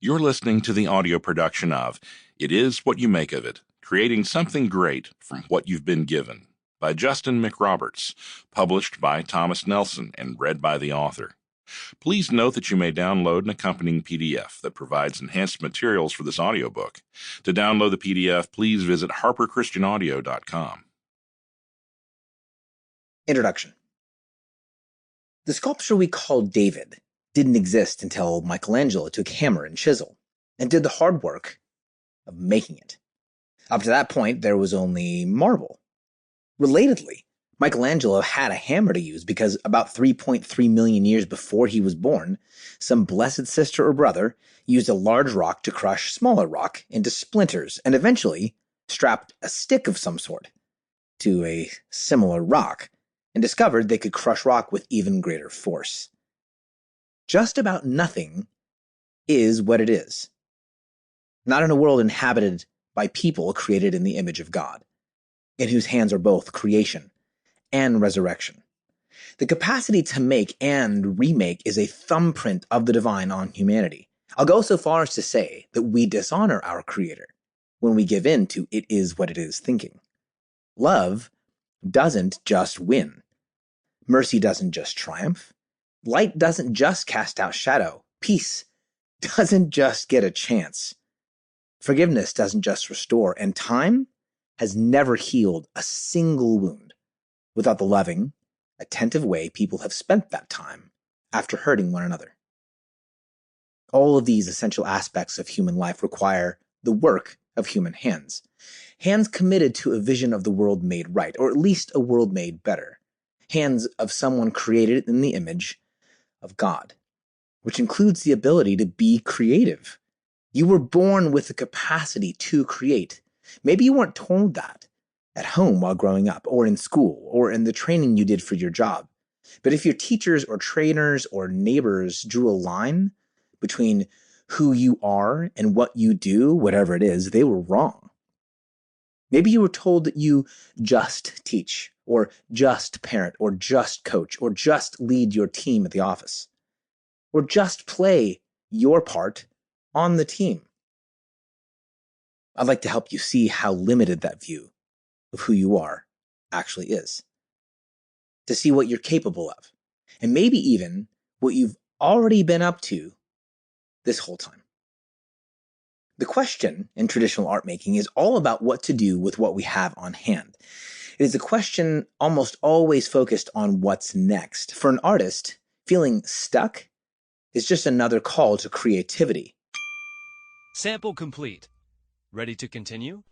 You're listening to the audio production of It Is What You Make of It, Creating Something Great from What You've Been Given, by Justin Mcroberts, published by Thomas Nelson and read by the author. Please note that you may download an accompanying PDF that provides enhanced materials for this audiobook. To download the PDF, please visit harperchristianaudio.com. Introduction. The sculpture we call David didn't exist until Michelangelo took hammer and chisel and did the hard work of making it. Up to that point, there was only marble. Relatedly, Michelangelo had a hammer to use because about 3.3 million years before he was born, some blessed sister or brother used a large rock to crush smaller rock into splinters and eventually strapped a stick of some sort to a similar rock and discovered they could crush rock with even greater force. Just about nothing is what it is. Not in a world inhabited by people created in the image of God, in whose hands are both creation and resurrection. The capacity to make and remake is a thumbprint of the divine on humanity. I'll go so far as to say that we dishonor our Creator when we give in to it is what it is thinking. Love doesn't just win. Mercy doesn't just triumph. Light doesn't just cast out shadow. Peace doesn't just get a chance. Forgiveness doesn't just restore. And time has never healed a single wound without the loving, attentive way people have spent that time after hurting one another. All of these essential aspects of human life require the work of human hands. Hands committed to a vision of the world made right, or at least a world made better. Hands of someone created in the image of God, which includes the ability to be creative. You were born with the capacity to create. Maybe you weren't told that at home while growing up, or in school, or in the training you did for your job. But if your teachers or trainers or neighbors drew a line between who you are and what you do, whatever it is, they were wrong. Maybe you were told that you just teach, or just parent, or just coach, or just lead your team at the office, or just play your part on the team. I'd like to help you see how limited that view of who you are actually is, to see what you're capable of, and maybe even what you've already been up to this whole time. The question in traditional art making is all about what to do with what we have on hand. It is a question almost always focused on what's next. For an artist, feeling stuck is just another call to creativity. Sample complete. Ready to continue?